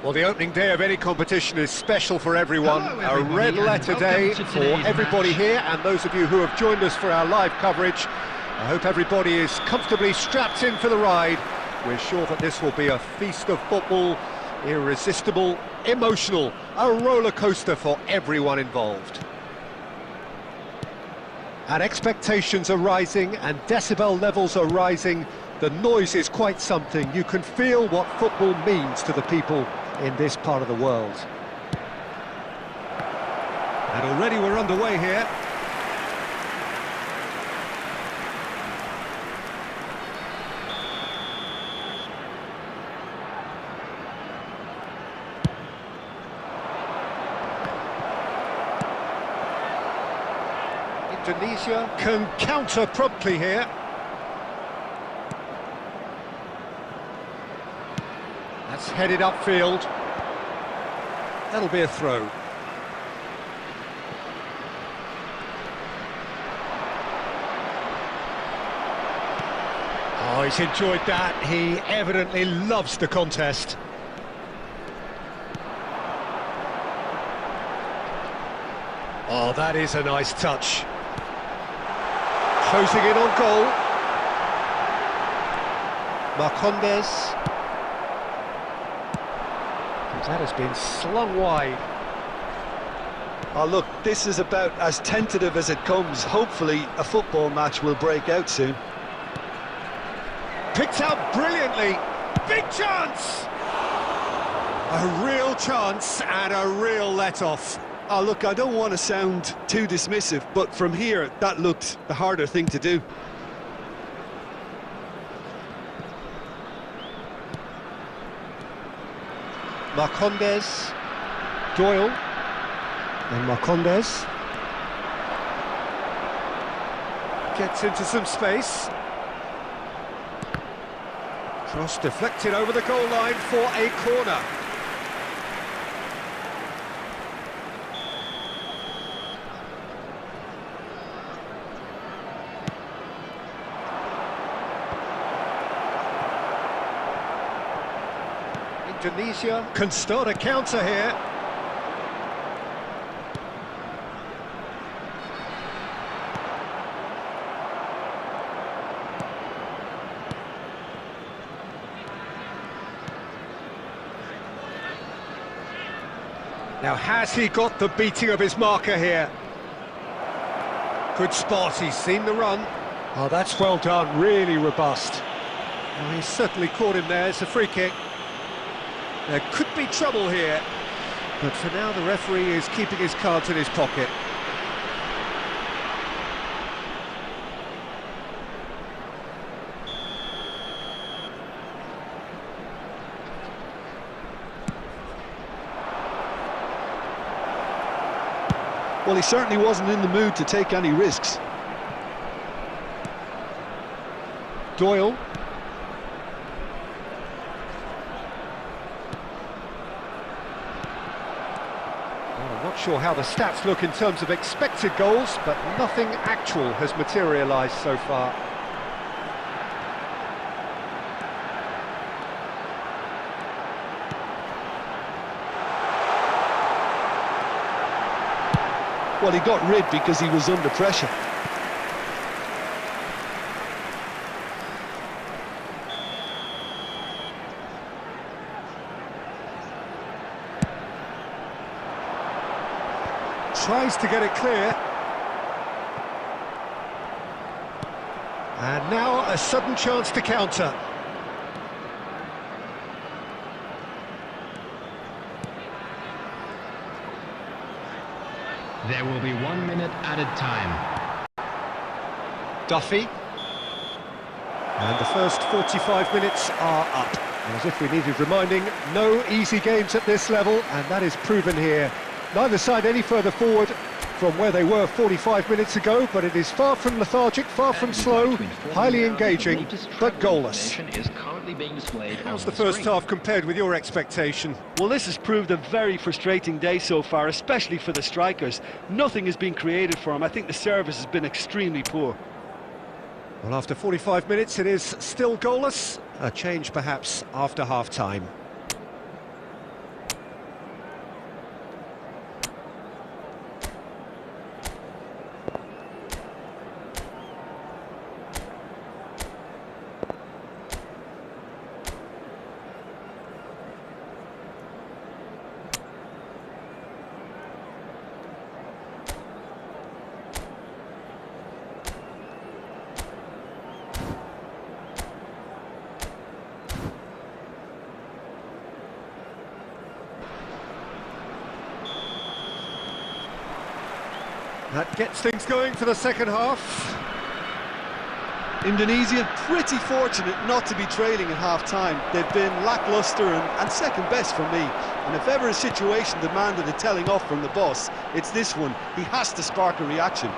Well, the opening day of any competition is special for everyone. Hello, a red letter day for everybody here, and those of you who have joined us for our live coverage. I hope everybody is comfortably strapped in for the ride. We're sure that this will be a feast of football, irresistible, emotional, a roller coaster for everyone involved. And expectations are rising and decibel levels are rising. The noise is quite something. You can feel what football means to the people in this part of the world. And already we're underway here. Indonesia can counter promptly here. That's headed upfield. That'll be a throw. Oh, he's enjoyed that. He evidently loves the contest. Oh, that is a nice touch. Closing in on goal. Marcondes. That has been slung wide. Oh look, this is about as tentative as it comes. Hopefully a football match will break out soon. Picked out brilliantly. Big chance! A real chance and a real let-off. Oh look, I don't want to sound too dismissive, but from here, that looked the harder thing to do. Marcondes, Doyle, and Marcondes gets into some space. Cross deflected over the goal line for a corner. Indonesia can start a counter here. Now, has he got the beating of his marker here? Good spot, he's seen the run. Oh, that's well done, really robust. Oh, he's certainly caught him there, it's a free kick. There could be trouble here, but for now the referee is keeping his cards in his pocket. Well, he certainly wasn't in the mood to take any risks. Doyle. I'm not sure how the stats look in terms of expected goals, but nothing actual has materialised so far. Well, he got rid because he was under pressure. Tries to get it clear. And now a sudden chance to counter. There will be 1 minute added time. Duffy. And the first 45 minutes are up. As if we needed reminding, no easy games at this level, and that is proven here. Neither side any further forward from where they were 45 minutes ago, but it is far from lethargic, far from slow, highly engaging, but goalless. How's the first half compared with your expectation? Well, this has proved a very frustrating day so far, especially for the strikers. Nothing has been created for them. I think the service has been extremely poor. Well, after 45 minutes, it is still goalless. A change, perhaps, after half-time. That gets things going for the second half. Indonesia pretty fortunate not to be trailing at half-time. They've been lacklustre and second best for me. And if ever a situation demanded a telling off from the boss, it's this one. He has to spark a reaction.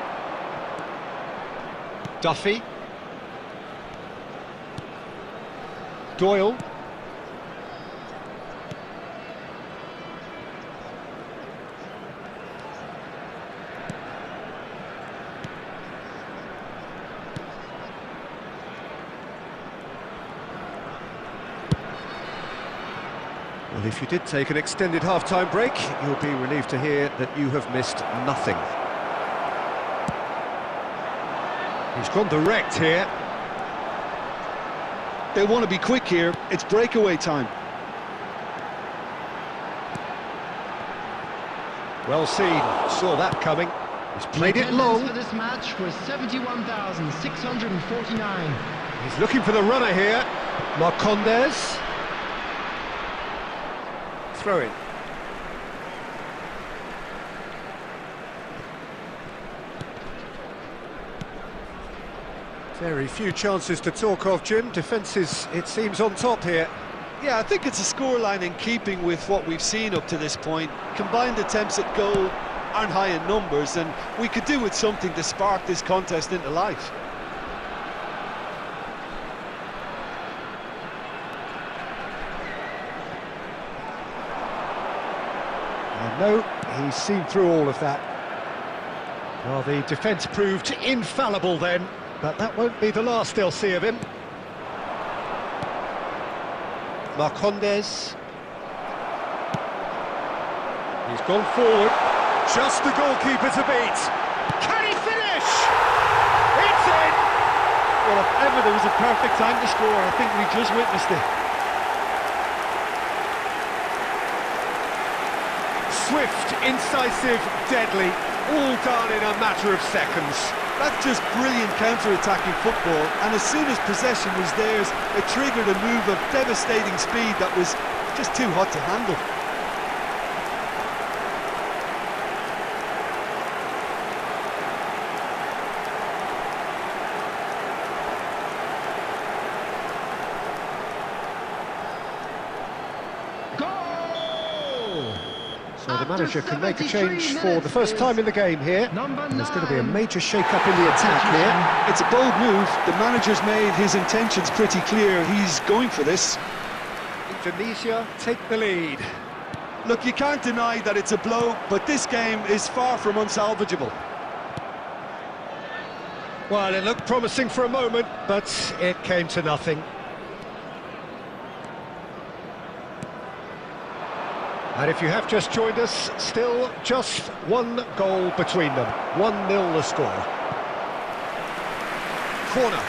Duffy. Doyle. Well, if you did take an extended half-time break, you'll be relieved to hear that you have missed nothing. He's gone direct here. They want to be quick here. It's breakaway time. Well seen. Saw that coming. He's played it long. For this match was 71,649. He's looking for the runner here. Marcondes. Throw in. Very few chances to talk of, Jim. Defence is, it seems, on top here. Yeah, I think it's a scoreline in keeping with what we've seen up to this point. Combined attempts at goal aren't high in numbers, and we could do with something to spark this contest into life. No, he's seen through all of that. Well, the defence proved infallible then, but that won't be the last they'll see of him. Marcondes. He's gone forward. Just the goalkeeper to beat. Can he finish? It's in! Well, if ever there was a perfect time to score, I think we just witnessed it. Swift, incisive, deadly, all done in a matter of seconds. That's just brilliant counter-attacking football, and as soon as possession was theirs, it triggered a move of devastating speed that was just too hot to handle. So the manager can make a change for the first time in the game here. And there's going to be a major shake-up in the attack here. It's a bold move. The manager's made his intentions pretty clear. He's going for this. Indonesia take the lead. Look, you can't deny that it's a blow, but this game is far from unsalvageable. Well, it looked promising for a moment, but it came to nothing. And if you have just joined us, still just one goal between them. 1-0 the score. Corner.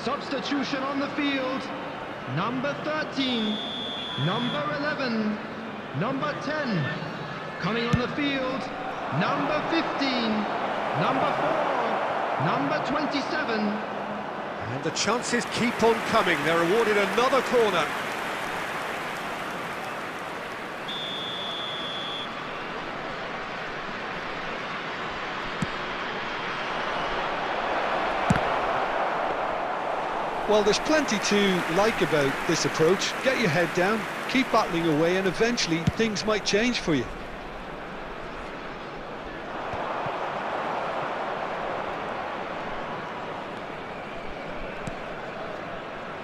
Substitution on the field. Number 13, number 11, number 10. Coming on the field, number 15, number 4, number 27. And the chances keep on coming. They're awarded another corner. Well, there's plenty to like about this approach. Get your head down, keep battling away, and eventually things might change for you.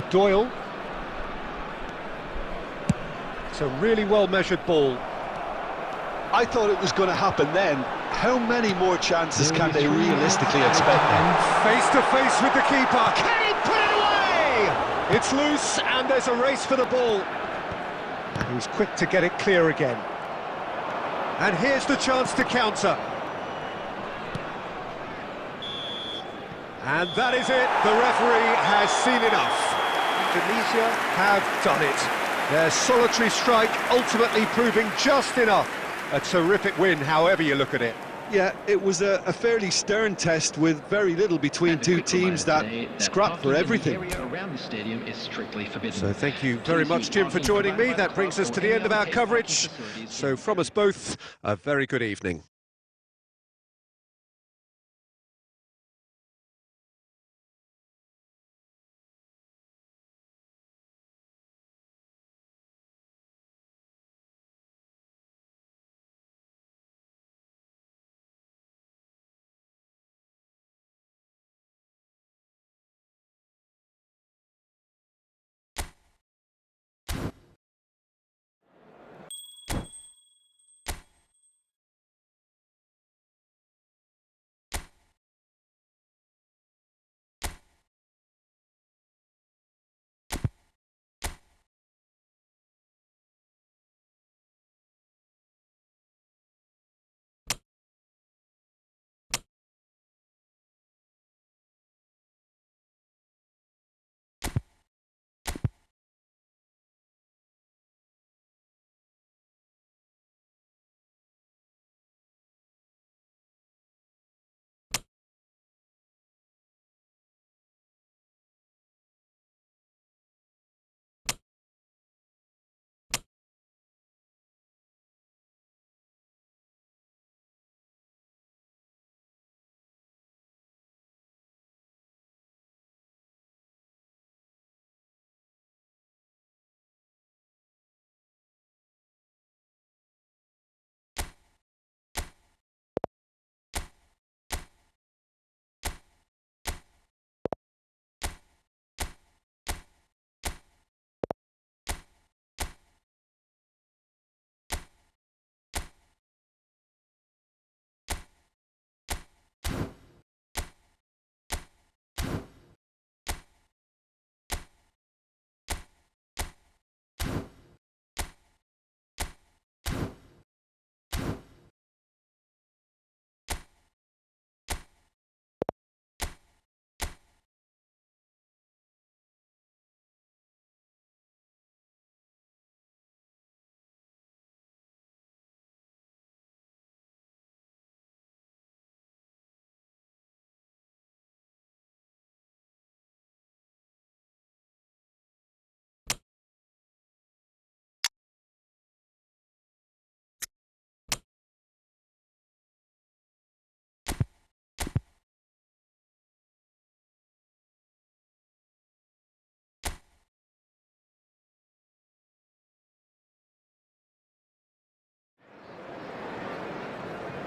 Doyle. It's a really well-measured ball. I thought it was going to happen then. How many more chances can they realistically expect then? Face to face with the keeper. Can he put it away? It's loose and there's a race for the ball. And he's quick to get it clear again. And here's the chance to counter. And that is it. The referee has seen enough. Indonesia have done it. Their solitary strike ultimately proving just enough. A terrific win, however you look at it. Yeah, it was a fairly stern test with very little between two teams that scrapped for everything. So thank you very much, Jim, for joining me. That brings us to the end of our coverage. So from us both, a very good evening.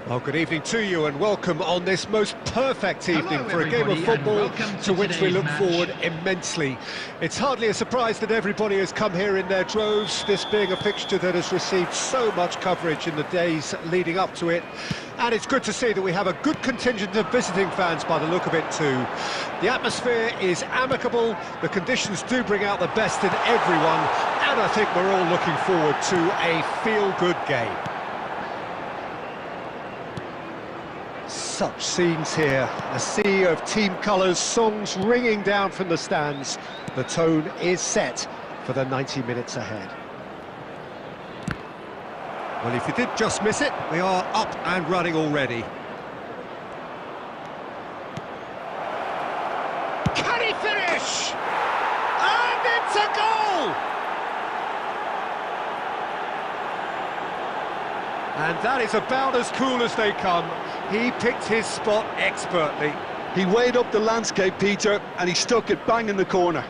Well, good evening to you and welcome on this most perfect evening for a game of football to which we look forward immensely. It's hardly a surprise that everybody has come here in their droves, this being a fixture that has received so much coverage in the days leading up to it. And it's good to see that we have a good contingent of visiting fans by the look of it too. The atmosphere is amicable, the conditions do bring out the best in everyone, and I think we're all looking forward to a feel-good game. Such scenes here, a sea of team colours, songs ringing down from the stands. The tone is set for the 90 minutes ahead. Well, if you did just miss it, we are up and running already. Can he finish? And it's a goal! And that is about as cool as they come. He picked his spot expertly. He weighed up the landscape, Peter, and he stuck it bang in the corner.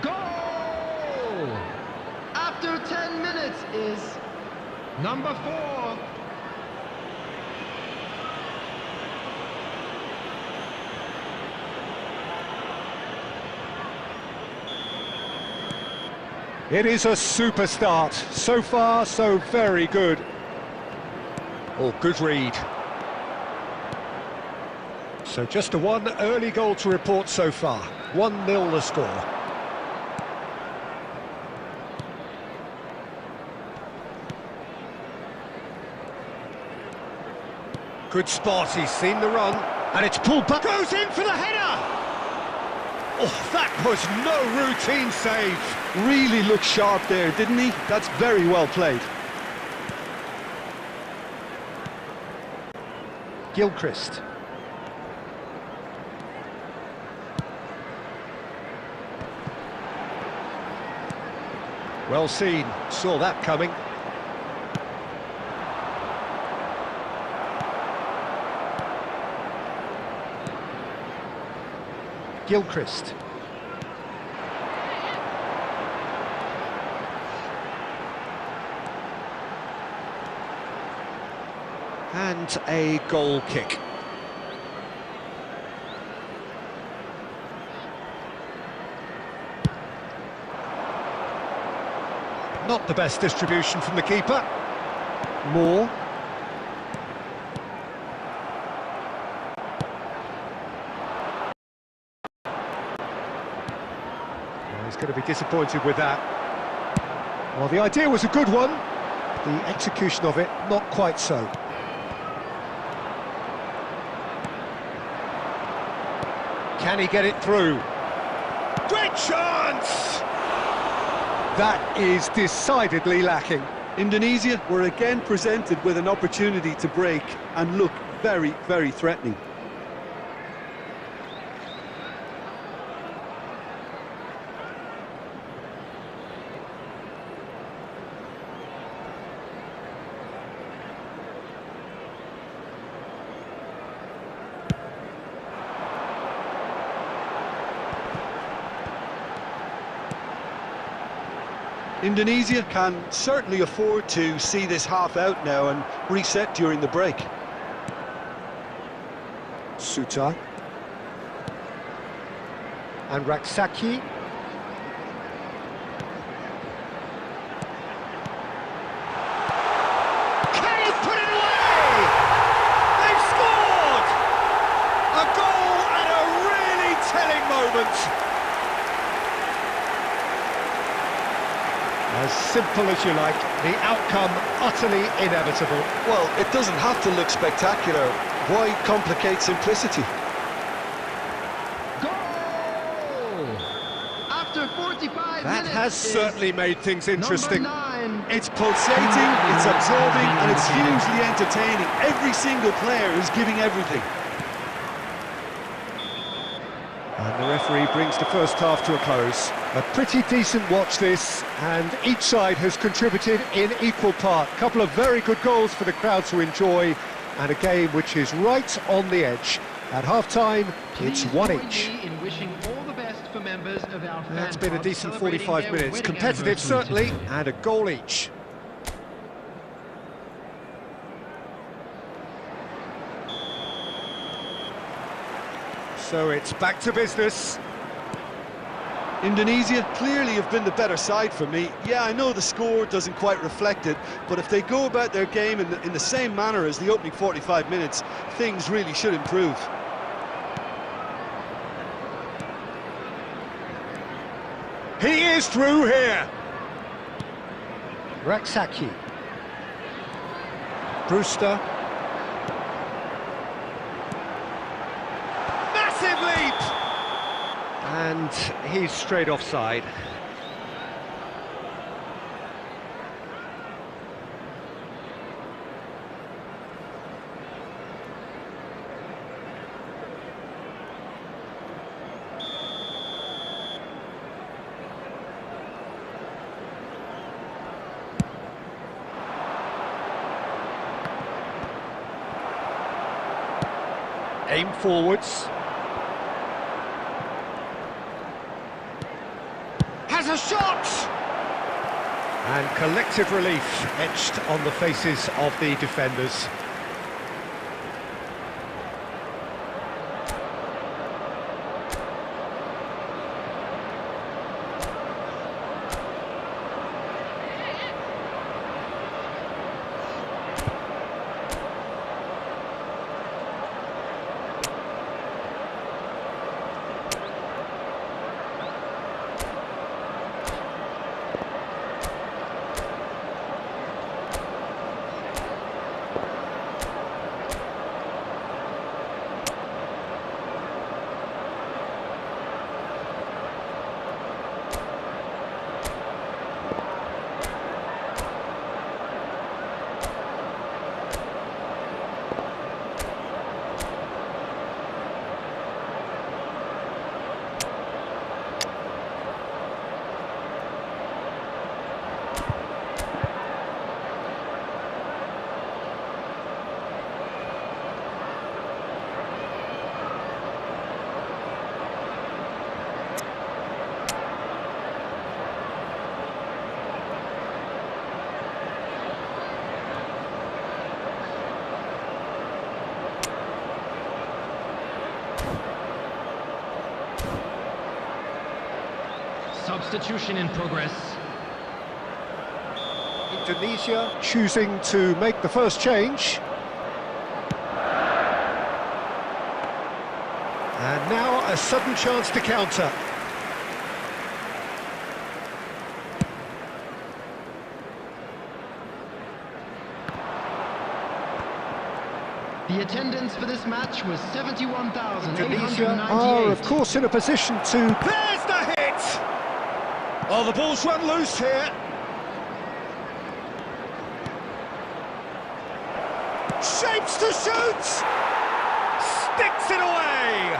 Goal! After 10 minutes is number 4. It is a super start. So far, so very good. Oh, good read. So just a one early goal to report so far. 1-0 the score. Good spot, he's seen the run. And it's pulled back. Goes in for the header! Oh, that was no routine save. Really looked sharp there, didn't he? That's very well played. Gilchrist. Well seen, saw that coming. Gilchrist. And a goal kick. Not the best distribution from the keeper. Moore. He's going to be disappointed with that. Well, the idea was a good one. The execution of it, not quite so. Can he get it through? Great chance! That is decidedly lacking. Indonesia were again presented with an opportunity to break and look very, very threatening. Indonesia can certainly afford to see this half out now and reset during the break. Suta. And Raksaki. Can he put it away? They've scored! A goal at a really telling moment. As simple as you like, the outcome utterly inevitable. Well, it doesn't have to look spectacular. Why complicate simplicity? Goal! After 45 That minutes has is certainly made things interesting. number 9. It's pulsating, it's absorbing, and it's hugely entertaining. Every single player is giving everything. And the referee brings the first half to a close. A pretty decent watch this, and each side has contributed in equal part. A couple of very good goals for the crowd to enjoy, and a game which is right on the edge. At half-time, it's Please one join each. me in wishing all the best for members of our fan That's been a club decent celebrating 45 their minutes. wedding Competitive, anniversary certainly, today. and a goal each. So it's back to business. Indonesia clearly have been the better side for me. Yeah, I know the score doesn't quite reflect it, but if they go about their game in the same manner as the opening 45 minutes, things really should improve. He is through here. Raksaki. Brewster. Massive leap! And he's straight offside. Aim forwards. Has a shot! And collective relief etched on the faces of the defenders. Substitution in progress. Indonesia choosing to make the first change. And now a sudden chance to counter. The attendance for this match was 71,898. Indonesia are, of course, in a position to... There's the hit! Oh, the ball's run loose here. Shapes to shoot! Sticks it away!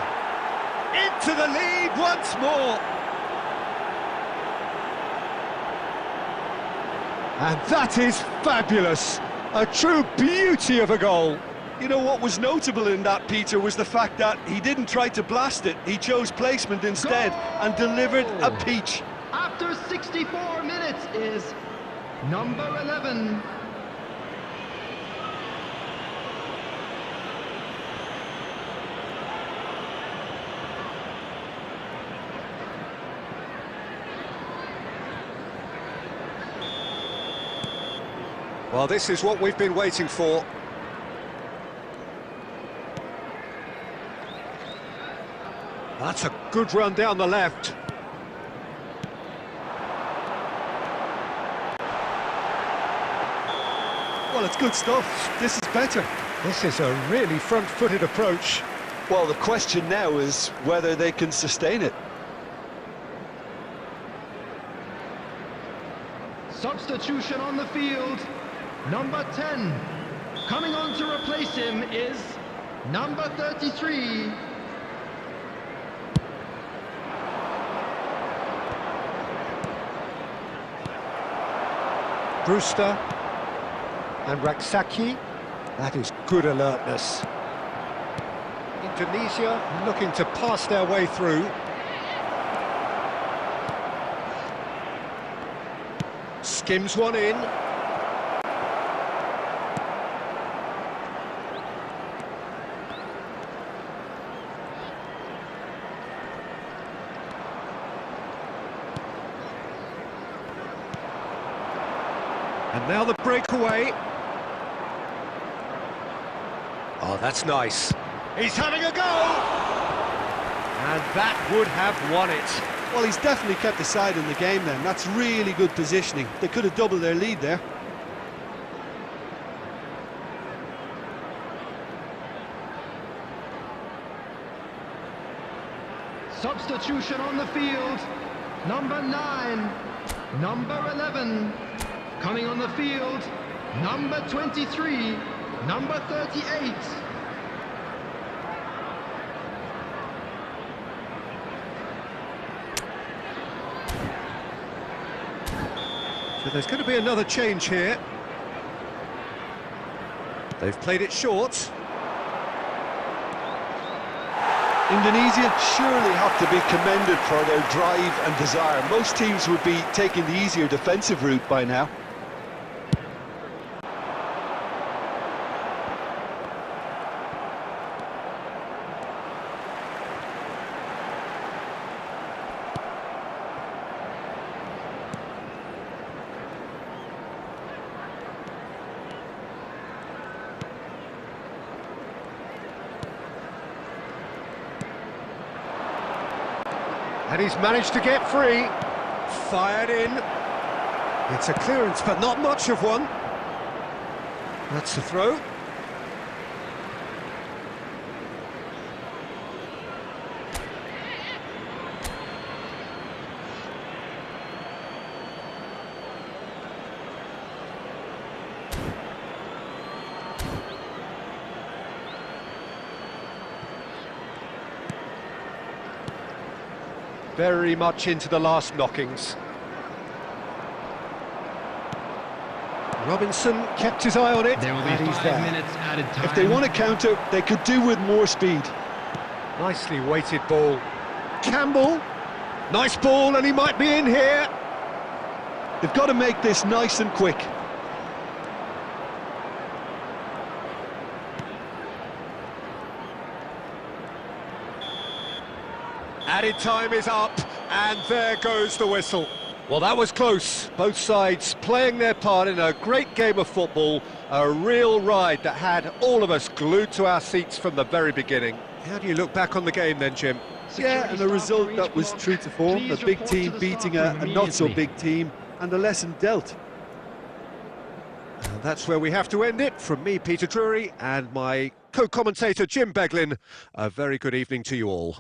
Into the lead once more. And that is fabulous. A true beauty of a goal. You know what was notable in that, Peter, was the fact that he didn't try to blast it. He chose placement instead and delivered a peach. After 64 minutes is number 11. Well, this is what we've been waiting for. That's a good run down the left. Well, it's good stuff. This is better. This is a really front-footed approach. Well, the question now is whether they can sustain it. Substitution on the field. Number 10. Coming on to replace him is number 33. Brewster and Raksaki. That is good alertness. Indonesia looking to pass their way through. Skims one in. And now the breakaway. Oh, that's nice. He's having a go! And that would have won it. Well, he's definitely kept the side in the game then. That's really good positioning. They could have doubled their lead there. Substitution on the field. Number 9. Number 11. Coming on the field. Number 23. Number 38. So there's going to be another change here. They've played it short. Indonesia surely have to be commended for their drive and desire. Most teams would be taking the easier defensive route by now. And he's managed to get free. Fired in. It's a clearance, but not much of one. That's the throw. Very much into the last knockings. Robinson kept his eye on it, There will be and he's 5 there. minutes added time. If they want to counter, they could do with more speed. Nicely weighted ball. Campbell, nice ball, and he might be in here. They've got to make this nice and quick. Added time is up, and there goes the whistle. Well, that was close. Both sides playing their part in a great game of football, a real ride that had all of us glued to our seats from the very beginning. How do you look back on the game then, Jim? Yeah, and a result that was true to form. A big team beating a not-so-big team, and a lesson dealt. And that's where we have to end it. From me, Peter Drury, and my co-commentator, Jim Beglin, a very good evening to you all.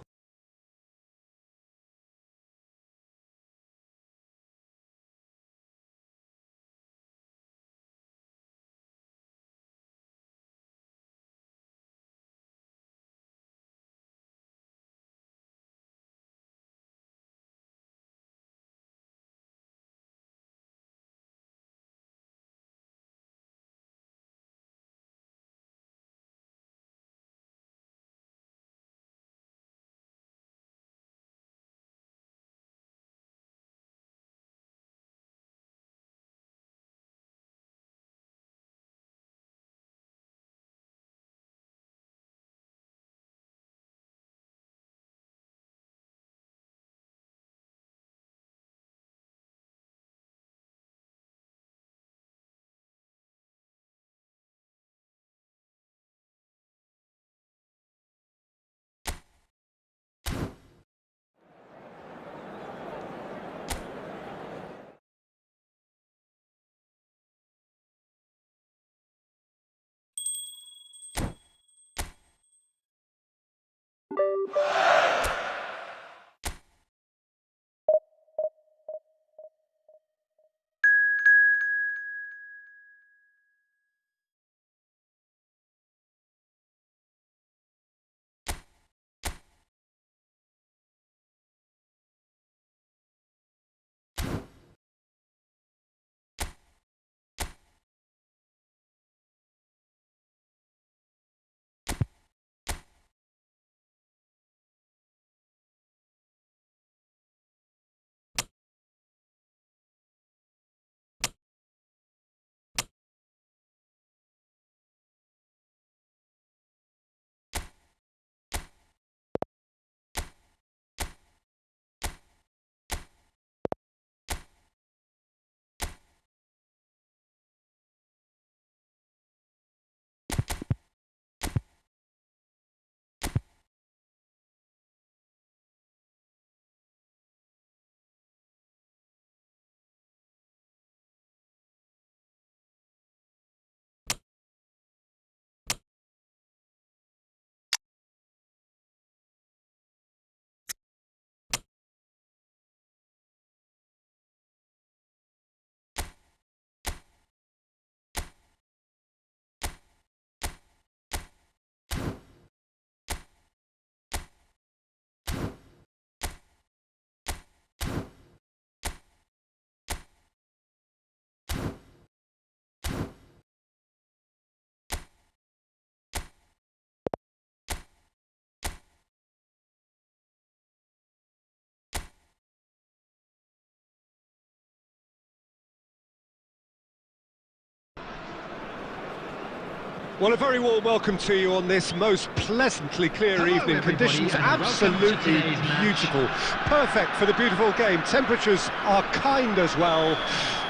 Well, a very warm welcome to you on this most pleasantly clear Hello, evening. everybody, Conditions and welcome to absolutely today's match. beautiful. Perfect for the beautiful game. Temperatures are kind as well.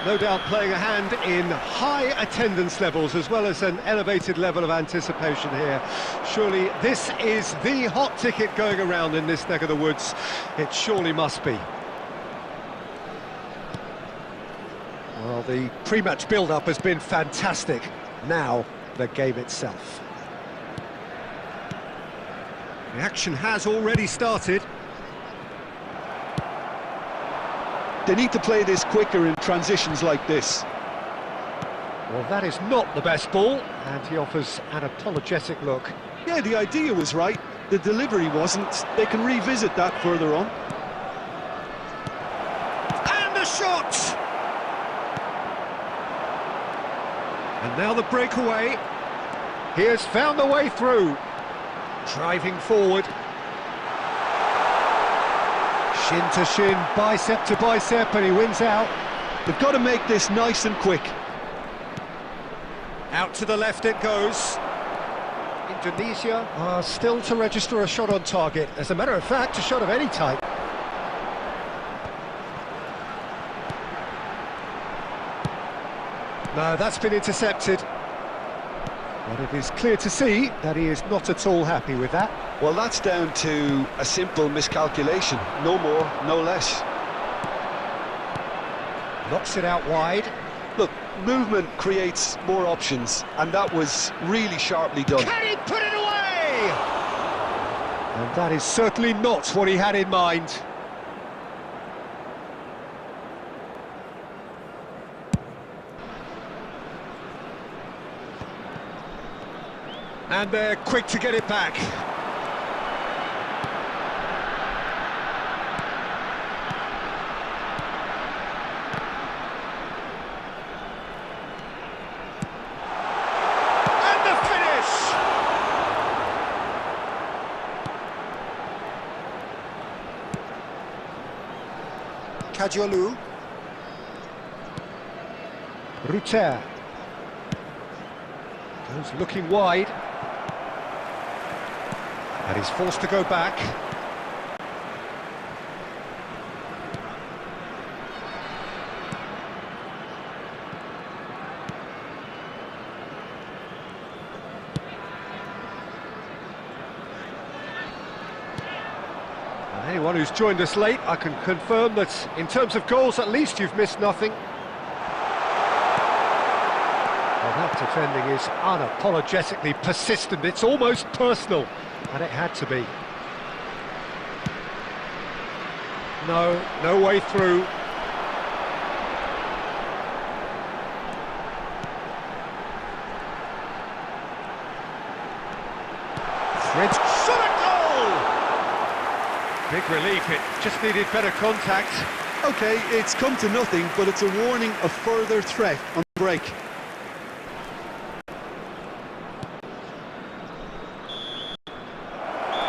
No doubt playing a hand in high attendance levels as well as an elevated level of anticipation here. Surely this is the hot ticket going around in this neck of the woods. It surely must be. Well, the pre-match build-up has been fantastic. Now, the game itself. The action has already started. They need to play this quicker in transitions like this. Well, that is not the best ball, and he offers an apologetic look. Yeah, the idea was right, the delivery wasn't. They can revisit that further on. And a shot! And now the breakaway. He has found the way through. Driving forward. Shin to shin, bicep to bicep, and he wins out. They've got to make this nice and quick. Out to the left it goes. Indonesia are still to register a shot on target. As a matter of fact, a shot of any type. No, that's been intercepted. But it is clear to see that he is not at all happy with that. Well, that's down to a simple miscalculation. No more, no less. Knocks it out wide. Look, movement creates more options, and that was really sharply done. Can he put it away? And that is certainly not what he had in mind. And they're quick to get it back. And the finish! Kajolu. Ruter. Goes looking wide. And he's forced to go back. And anyone who's joined us late, I can confirm that in terms of goals, at least you've missed nothing. Well, that defending is unapologetically persistent. It's almost personal. And it had to be. No way through. Fred shot a goal! Big relief, it just needed better contact. Okay, it's come to nothing, but it's a warning of further threat on the break.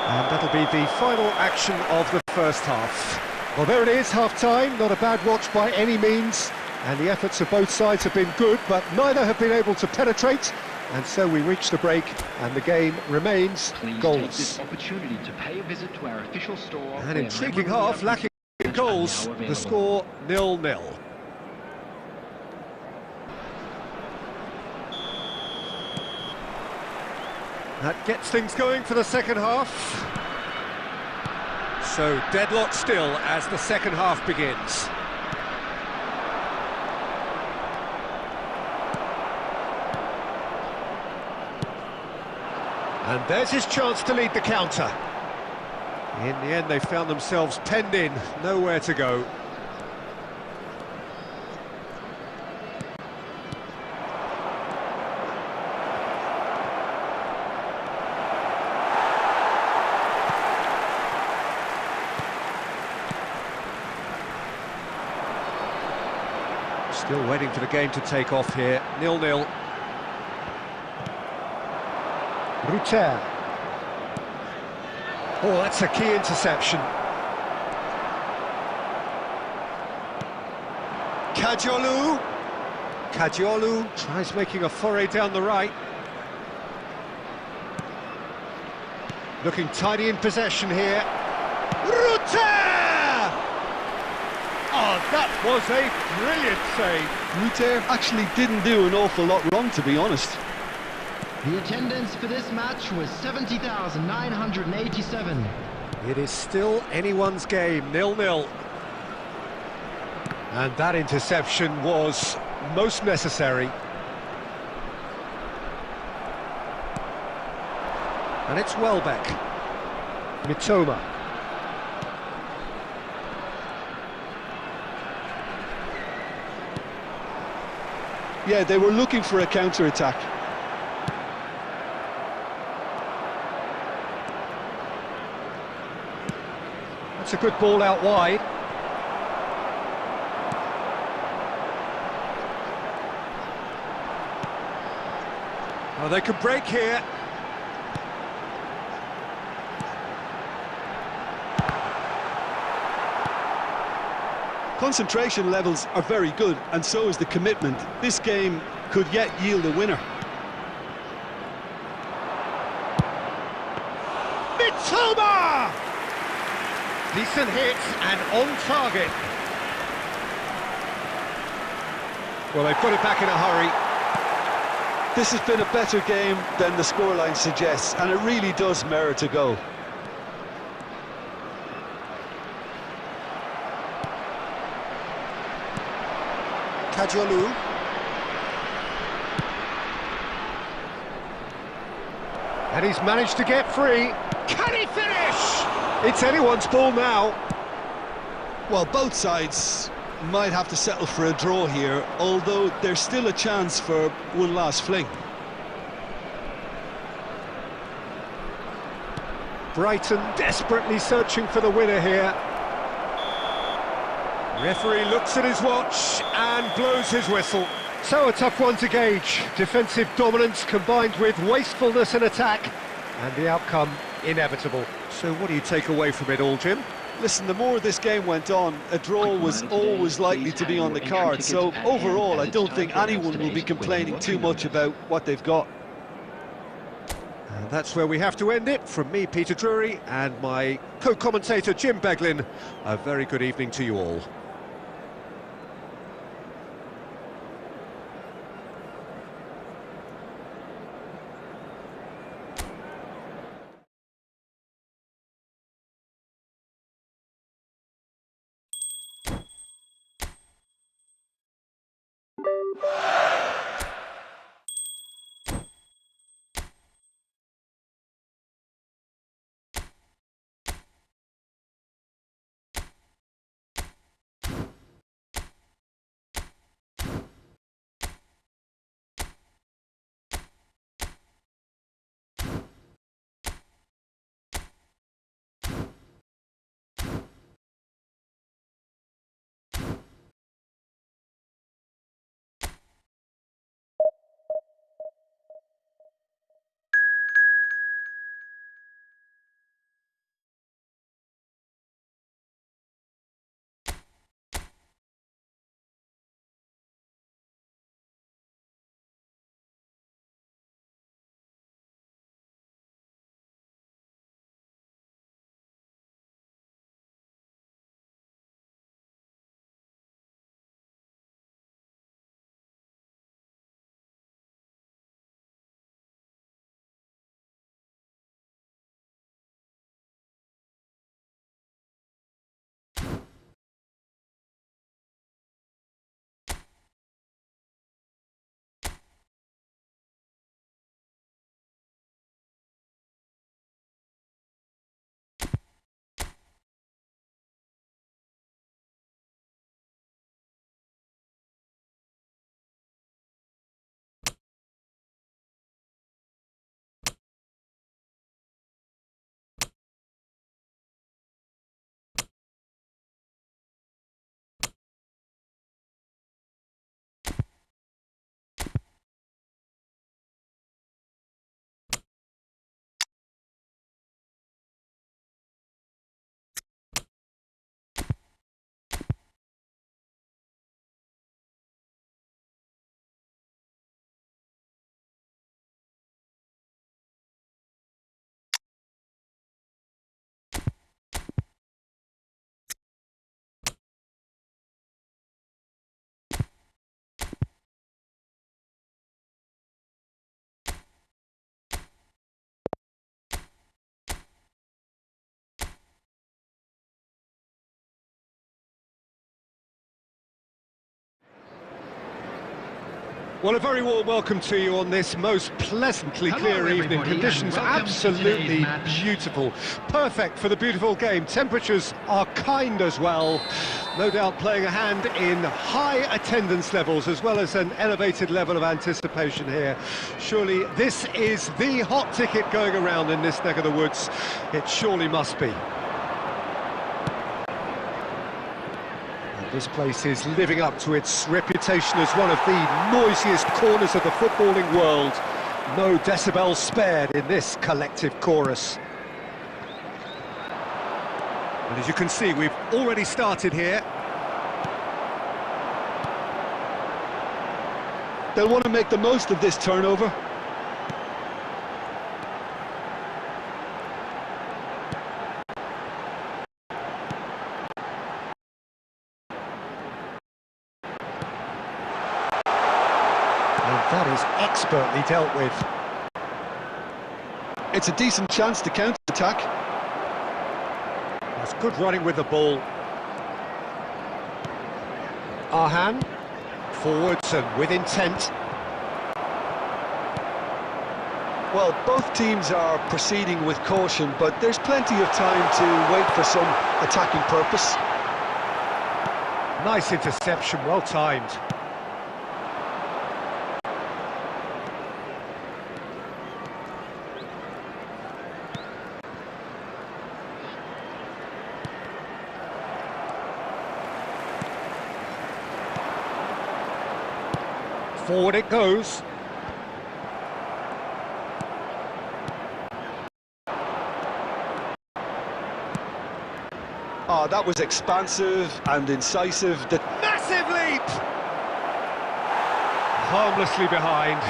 And that'll be the final action of the first half. Well, there it is, half-time. Not a bad watch by any means. And the efforts of both sides have been good, but neither have been able to penetrate. And so we reach the break, and the game remains Please goals. take this opportunity to pay a visit to our official store. An where intriguing memorabilia half, lacking are goals. now The available. score 0-0. That gets things going for the second half. So deadlock still as the second half begins. And there's his chance to lead the counter. In the end, they found themselves penned in, nowhere to go. Still waiting for the game to take off here. 0-0. Ruter. Oh, that's a key interception. Kajolu tries making a foray down the right. Looking tidy in possession here. Rutter! Oh, that was a brilliant save. Ruter actually didn't do an awful lot wrong, to be honest. The attendance for this match was 70,987. It is still anyone's game, 0-0. And that interception was most necessary. And it's Welbeck. Mitoma. Yeah, they were looking for a counter-attack. That's a good ball out wide. Oh, they could break here. Concentration levels are very good, and so is the commitment. This game could yet yield a winner. Mitoma! Decent hits and on target. Well, they've got it back in a hurry. This has been a better game than the scoreline suggests, and it really does merit a goal. Kajolu. And he's managed to get free. Can he finish? It's anyone's ball now. Well, both sides might have to settle for a draw here, although there's still a chance for one last fling. Brighton desperately searching for the winner here. Referee looks at his watch and blows his whistle. So a tough one to gauge. Defensive dominance combined with wastefulness in attack, and the outcome inevitable. So what do you take away from it all, Jim? Listen, the more this game went on, a draw was always likely to be on the card, so overall I don't think anyone will be complaining too much about what they've got. And that's where we have to end it. From me, Peter Drury, and my co-commentator Jim Beglin, a very good evening to you all. Well, a very warm welcome to you on this most pleasantly Hello, clear evening. everybody, Conditions and welcome to absolutely today's match. beautiful. Perfect for the beautiful game. Temperatures are kind as well. No doubt playing a hand in high attendance levels as well as an elevated level of anticipation here. Surely this is the hot ticket going around in this neck of the woods. It surely must be. This place is living up to its reputation as one of the noisiest corners of the footballing world. No decibels spared in this collective chorus. And as you can see, we've already started here. They'll want to make the most of this turnover. That is expertly dealt with. It's a decent chance to counter-attack. That's good running with the ball. Arhan, forwards and with intent. Well, both teams are proceeding with caution, but there's plenty of time to wait for some attacking purpose. Nice interception, well timed. Forward it goes. Oh, that was expansive and incisive. Massive leap! Harmlessly behind.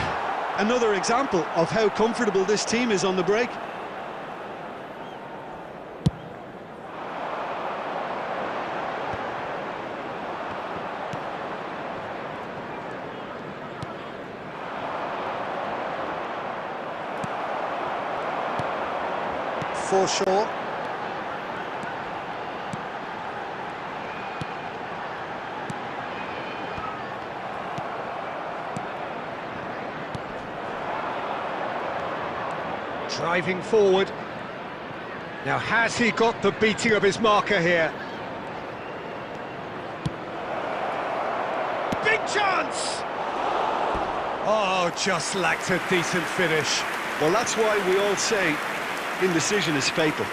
Another example of how comfortable this team is on the break. Foreshore. Driving forward. Now has he got the beating of his marker here? Big chance! Oh, just lacked a decent finish. Well, that's why we all say indecision is fatal.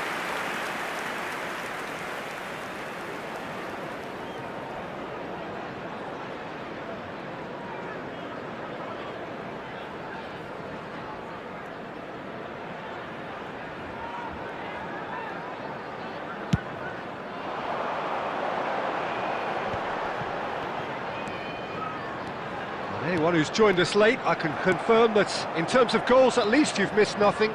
Anyone who's joined us late, I can confirm that in terms of goals, at least you've missed nothing.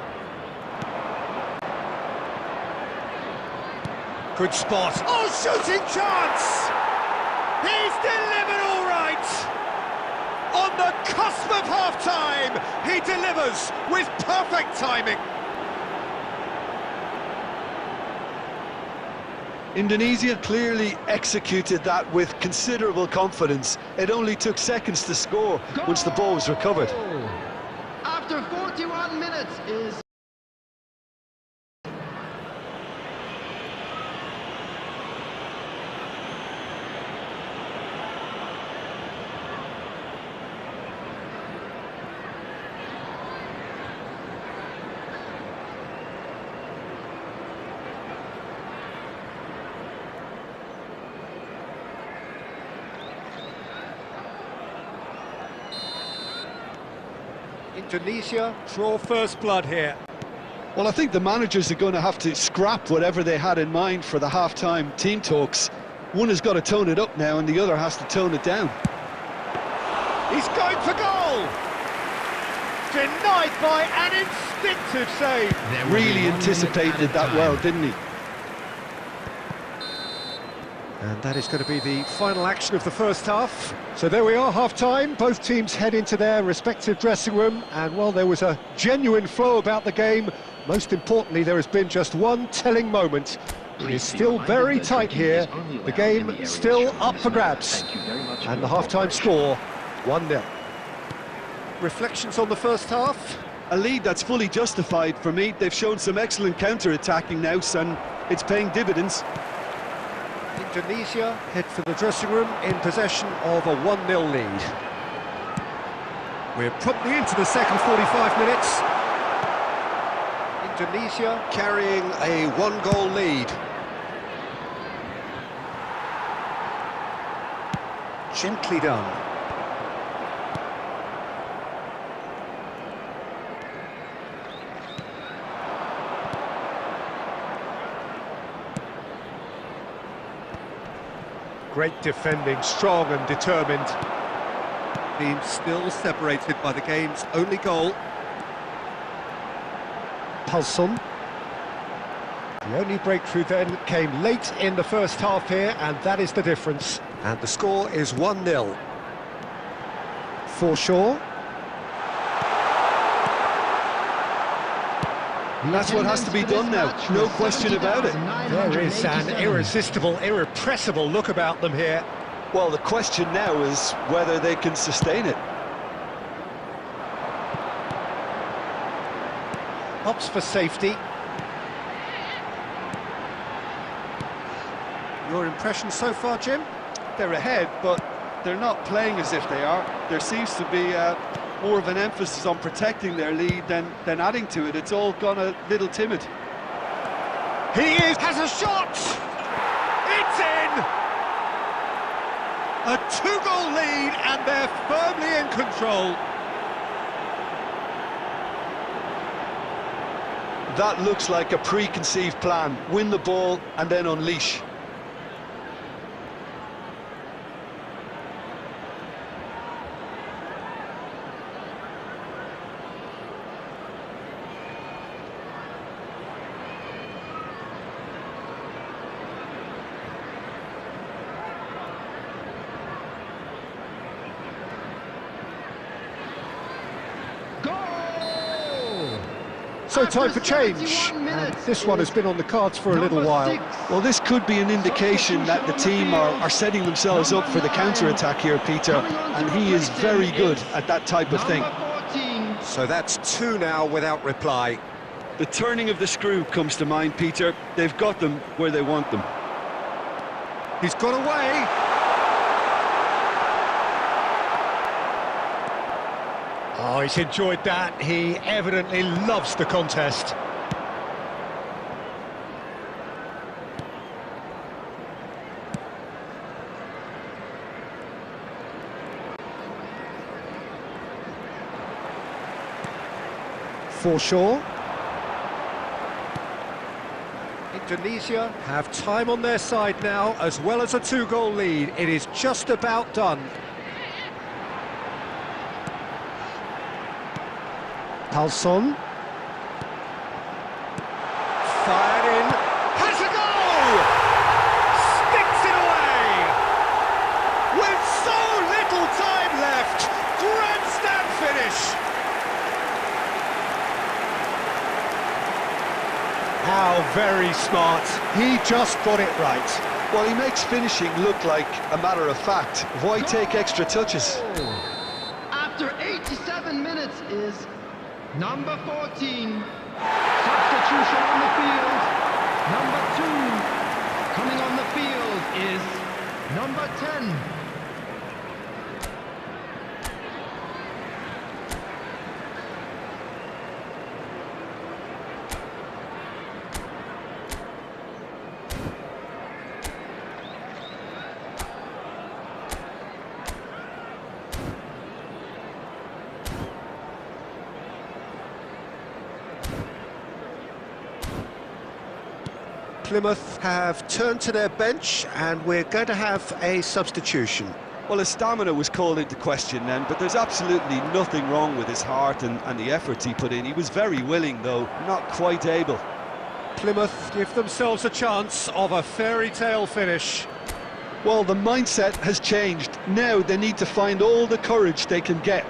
Good spot. Oh, shooting chance! He's delivered all right! On the cusp of half-time, he delivers with perfect timing. Indonesia clearly executed that with considerable confidence. It only took seconds to score once the ball was recovered. After 41 minutes is... Indonesia draw first blood here. Well, I think the managers are going to have to scrap whatever they had in mind for the half-time team talks. One has got to tone it up now and the other has to tone it down. He's going for goal! Denied by an instinctive save. Really anticipated that well, didn't he? And that is going to be the final action of the first half. So there we are, half-time. Both teams head into their respective dressing room. And while there was a genuine flow about the game, most importantly, there has been just one telling moment. It is still very tight here. The game still up for grabs. And the half-time score, 1-0. reflections on the first half? A lead that's fully justified for me. They've shown some excellent counter-attacking now, and it's paying dividends. Indonesia head for the dressing room in possession of a 1-0 lead. We're promptly into the second 45 minutes. Indonesia carrying a 1-goal lead. Gently done. Great defending, strong and determined. Team still separated by the game's only goal. Pulson. The only breakthrough then came late in the first half here, and that is the difference. And the score is 1-0. Forshaw. That's what has to be done now, no question about it. There is an irresistible, irrepressible look about them here. Well, the question now is whether they can sustain it. Opts for safety. Your impression so far, Jim? They're ahead, but they're not playing as if they are. There seems to be more of an emphasis on protecting their lead than adding to it. It's all gone a little timid. Has a shot! It's in! A 2-goal lead, and they're firmly in control. That looks like a preconceived plan. Win the ball and then unleash. So time for change, and this one has been on the cards for a little while. Well, this could be an indication that the team are setting themselves up for the counter-attack here, Peter, and he is very good at that type of thing. So that's 2 now without reply. The turning of the screw comes to mind, Peter. They've got them where they want them. He's got away. Oh, he's enjoyed that. He evidently loves the contest. Forshaw. Indonesia have time on their side now, as well as a 2-goal lead. It is just about done. Pulson. Fired in. Has a goal! Sticks it away! With so little time left. Grandstand finish. How very smart. He just got it right. Well, he makes finishing look like a matter of fact. Why take extra touches? After 87 minutes is number 14. Substitution on the field. Number 2. Coming on the field is number 10. Plymouth have turned to their bench, and we're going to have a substitution. Well, his stamina was called into question then, but there's absolutely nothing wrong with his heart and the efforts he put in. He was very willing, though, not quite able. Plymouth give themselves a chance of a fairy tale finish. Well, the mindset has changed. Now they need to find all the courage they can get.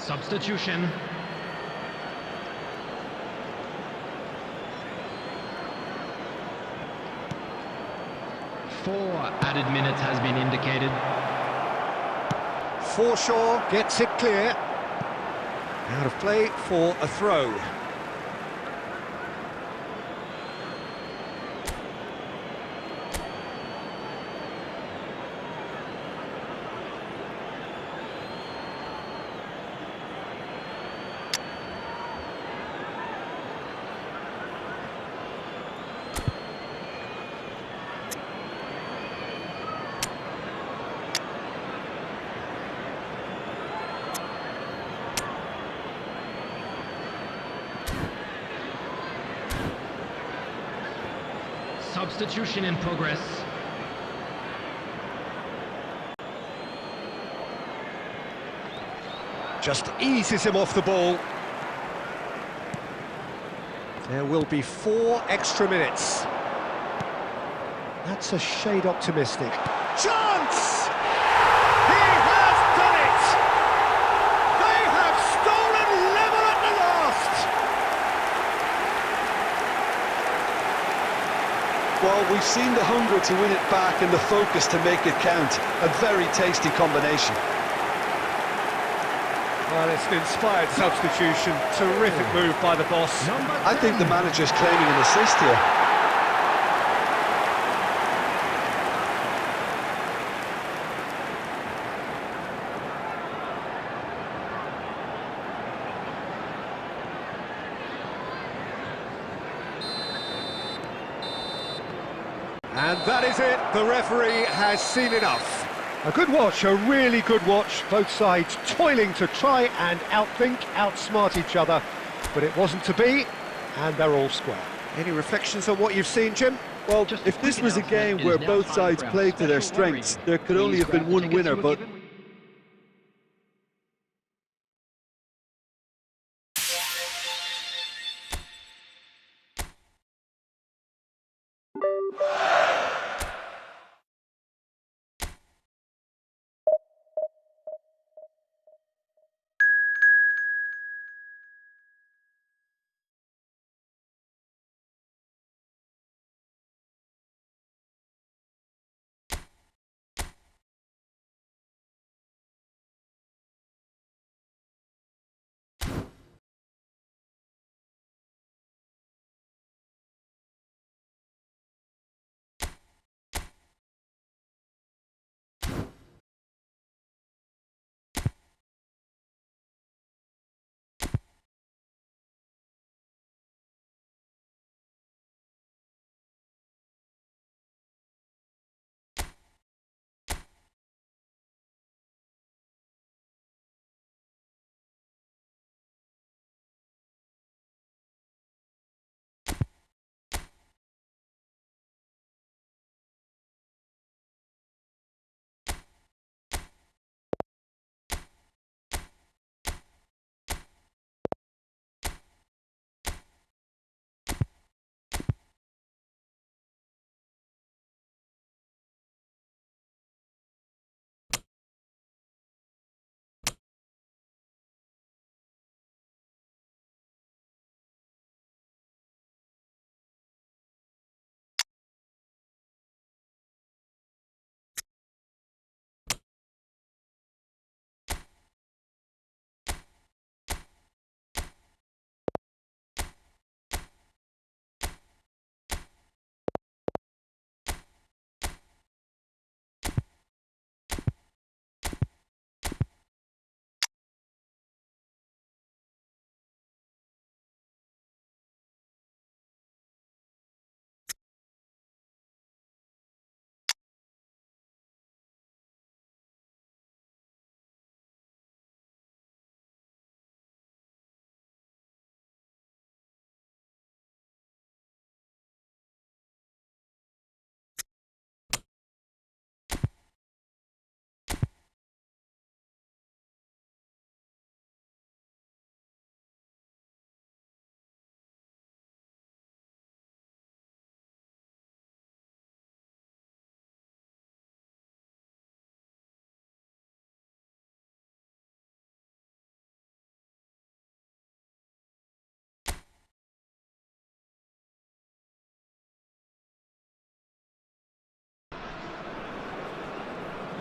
Substitution. Four added minutes has been indicated. Forshaw gets it clear. Out of play for a throw. Substitution in progress. Just eases him off the ball. There will be 4 extra minutes. That's a shade optimistic. Chance! He has done it! They have stolen level at the last! Well, we've seen the hunger to win it back and the focus to make it count. A very tasty combination. Well, it's an inspired substitution. Terrific move by the boss. I think the manager's claiming an assist here. And that is it. The referee has seen enough. A good watch, a really good watch. Both sides toiling to try and outthink, outsmart each other. But it wasn't to be, and they're all square. Any reflections on what you've seen, Jim? Well, Just a if this quick was a announcement, game it where is now both time sides for our played to their special strengths, worry. there could only Please have been grab the one tickets winner, you were but given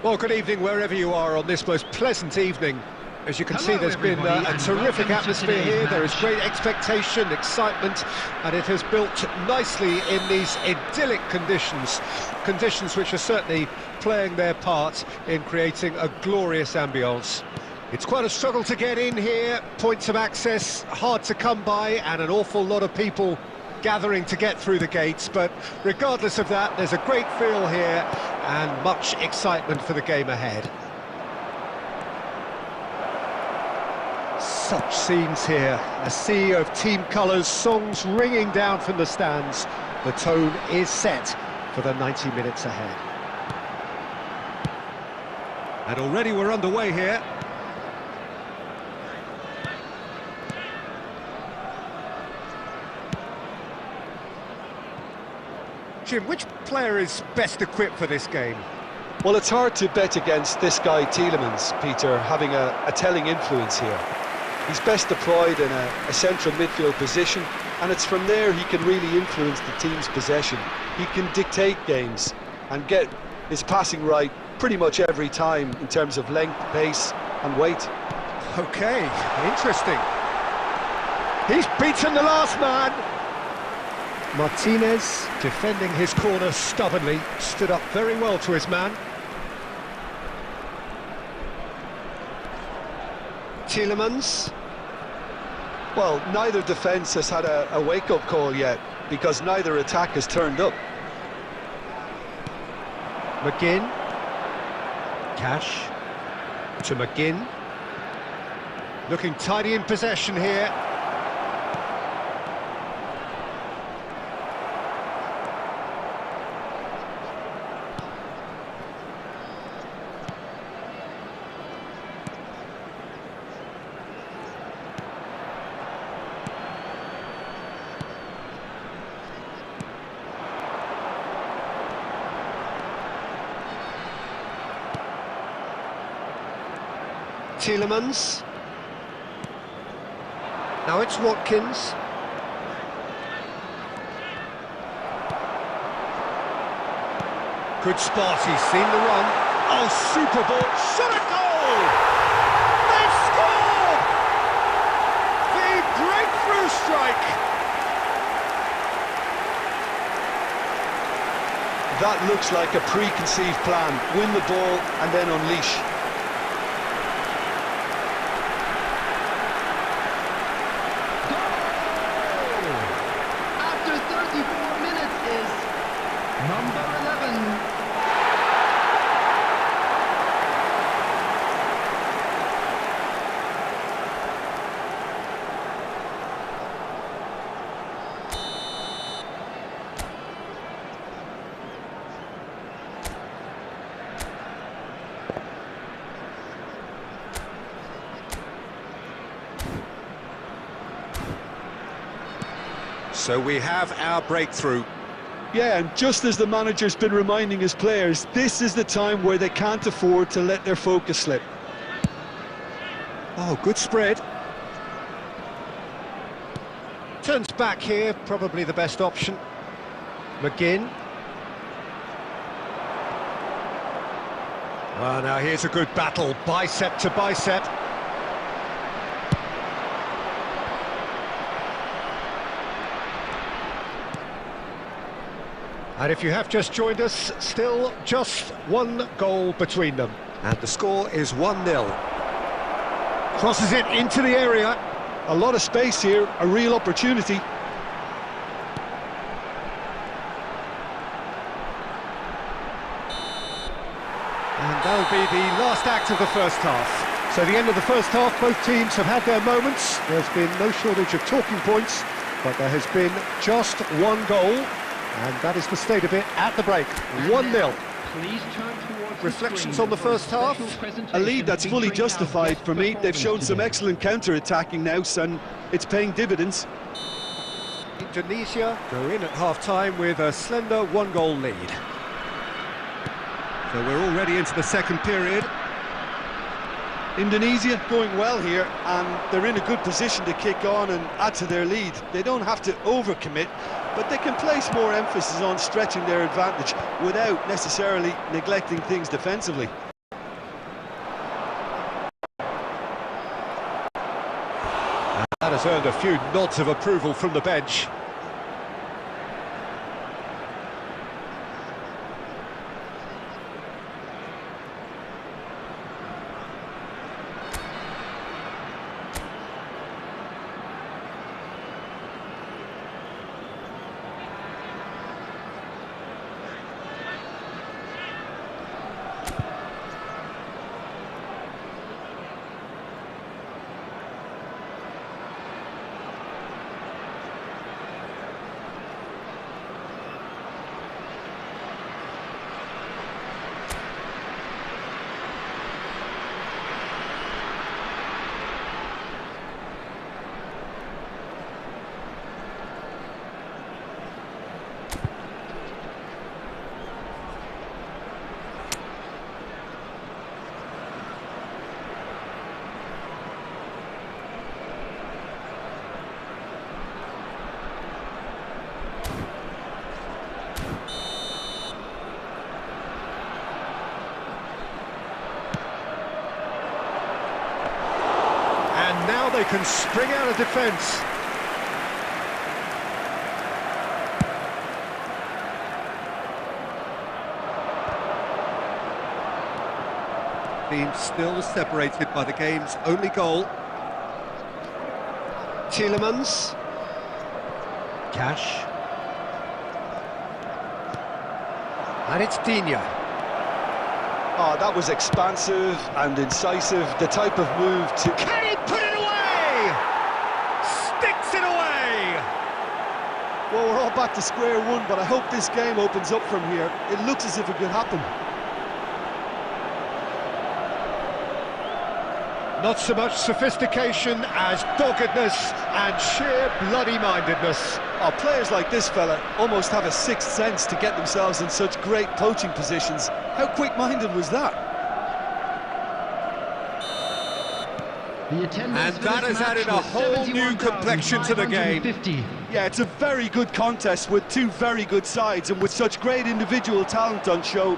Well, good evening wherever you are on this most pleasant evening. As you can see, Hello, there's been everybody, a and terrific welcome to atmosphere today's here. There is match. great expectation, excitement, and it has built nicely in these idyllic conditions. Conditions which are certainly playing their part in creating a glorious ambience. It's quite a struggle to get in here, points of access hard to come by, and an awful lot of people gathering to get through the gates, but regardless of that, there's a great feel here and much excitement for the game ahead. Such scenes here, a sea of team colours, songs ringing down from the stands. The tone is set for the 90 minutes ahead. And already we're underway here. Jim, which player is best equipped for this game? Well, it's hard to bet against this guy Tielemans, Peter, having a telling influence here. He's best deployed in a central midfield position, and it's from there he can really influence the team's possession. He can dictate games and get his passing right pretty much every time in terms of length, pace and weight. Okay, interesting. He's beaten the last man. Martinez, defending his corner stubbornly, stood up very well to his man. Tielemans. Well, neither defence has had a wake-up call yet, because neither attack has turned up. McGinn. Cash. To McGinn. Looking tidy in possession here. Tielemans. Now it's Watkins. Good spot, he's seen the run. Oh, super ball, shot a goal! They've scored! The breakthrough strike! That looks like a preconceived plan. Win the ball and then unleash. After 34 minutes is number 11. So we have our breakthrough. Yeah, and just as the manager's been reminding his players, this is the time where they can't afford to let their focus slip. Oh, good spread. Turns back here, probably the best option. McGinn. Well, now here's a good battle, bicep to bicep. And if you have just joined us, still just one goal between them. And the score is 1-0. Crosses it into the area. A lot of space here, a real opportunity. And that'll be the last act of the first half. So the end of the first half, both teams have had their moments. There's been no shortage of talking points, but there has been just one goal. And that is the state of it at the break, 1-0. Please turn towards Reflections the on the screen first for a half? special presentation A lead that's fully featuring our justified best for me. They've shown performance some today. excellent counter-attacking now, and it's paying dividends. Indonesia go in at half-time with a slender one-goal lead. So we're already into the second period. Indonesia going well here, and they're in a good position to kick on and add to their lead. They don't have to overcommit, but they can place more emphasis on stretching their advantage without necessarily neglecting things defensively. has earned a few nods of approval from the bench. And now they can spring out of defence. Team still separated by the game's only goal. Tielemans. Cash. And it's Digne. Oh, that was expansive and incisive, the type of move to... Can he put it away? Sticks it away! Well, we're all back to square one, but I hope this game opens up from here. It looks as if it could happen. Not so much sophistication as doggedness and sheer bloody-mindedness. Oh, players like this fella almost have a sixth sense to get themselves in such great poaching positions. How quick-minded was that? The attendance And for that this has match added a was whole new complexion to the game. 71,550. Yeah, it's a very good contest with two very good sides, and with such great individual talent on show,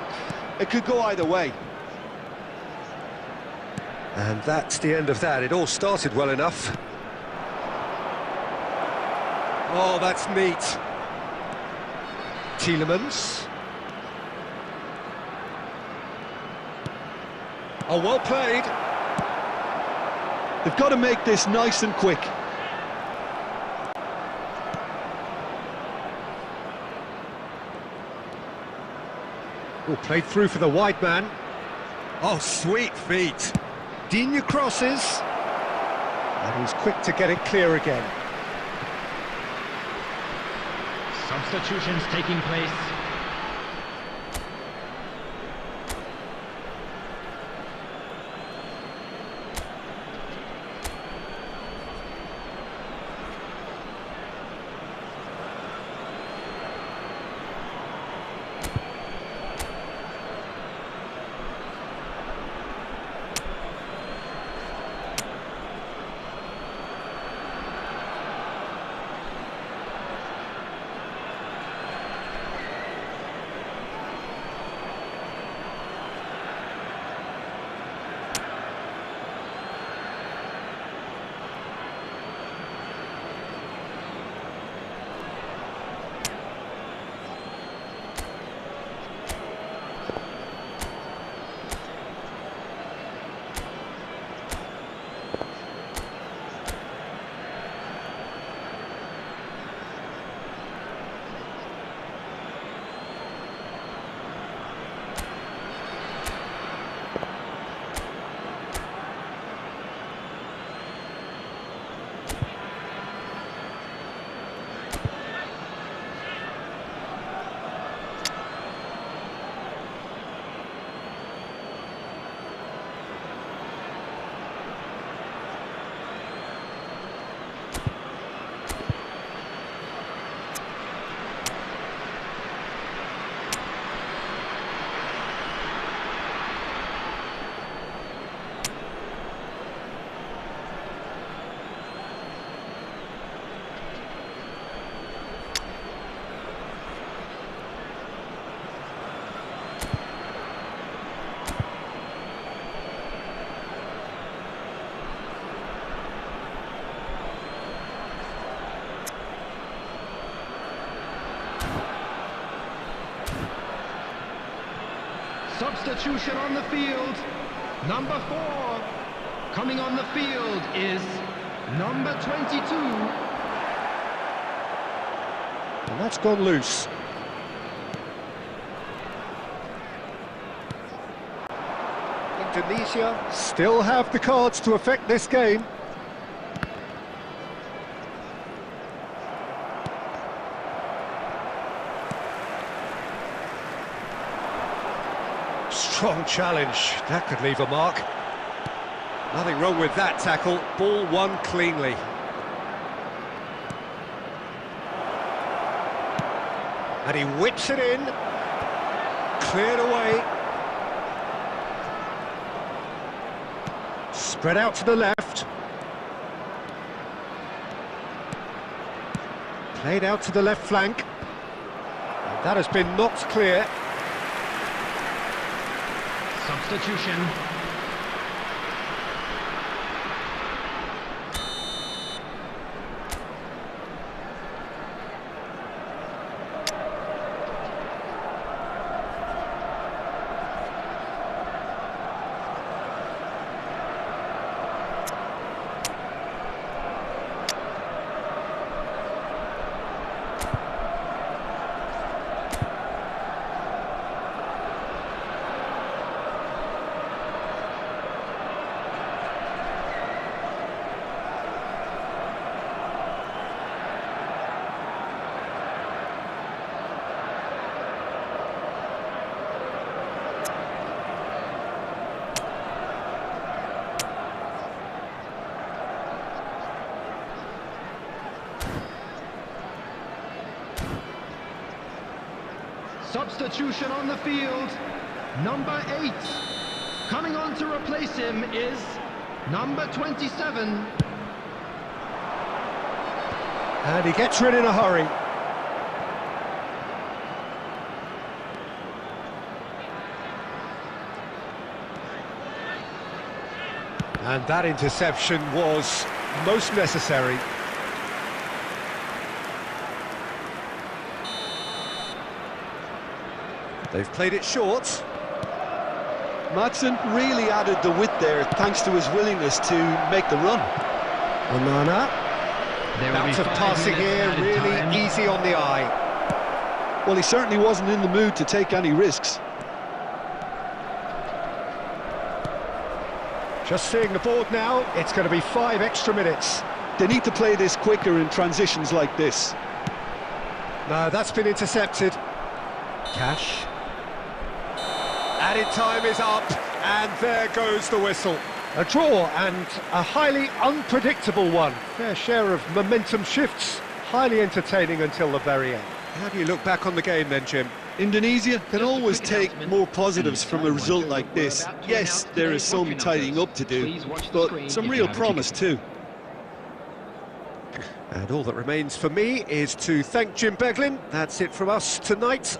it could go either way. And that's the end of that. It all started well enough. Oh, that's neat. Tielemans. Oh, well played. They've got to make this nice and quick. Oh, played through for the wide man. Oh, sweet feet. Digne crosses. And he's quick to get it clear again. Substitutions taking place. Substitution on the field. Number 4. Coming on the field is number 22. And that's gone loose. Indonesia still have the cards to affect this game. Strong challenge, that could leave a mark. Nothing wrong with that tackle, ball won cleanly. And he whips it in, cleared away. Spread out to the left. Played out to the left flank. And that has been knocked clear. Substitution. Substitution on the field. Number 8. Coming on to replace him is number 27. And he gets rid in a hurry. And that interception was most necessary. They've played it short. Madsen really added the width there thanks to his willingness to make the run. Onana. There will be Bout of 5 passing minutes here, added really time. easy on the eye. Well, he certainly wasn't in the mood to take any risks. Just seeing the board now, it's going to be 5 extra minutes. They need to play this quicker in transitions like this. No, that's been intercepted. Cash. Added time is up, and there goes the whistle. A draw, and a highly unpredictable one. Fair share of momentum shifts, highly entertaining until the very end. How do you look back on the game then, Jim? Indonesia can always take more positives from a result like this. Yes, there is some tidying up to do, but some real promise too. And all that remains for me is to thank Jim Beglin. That's it from us tonight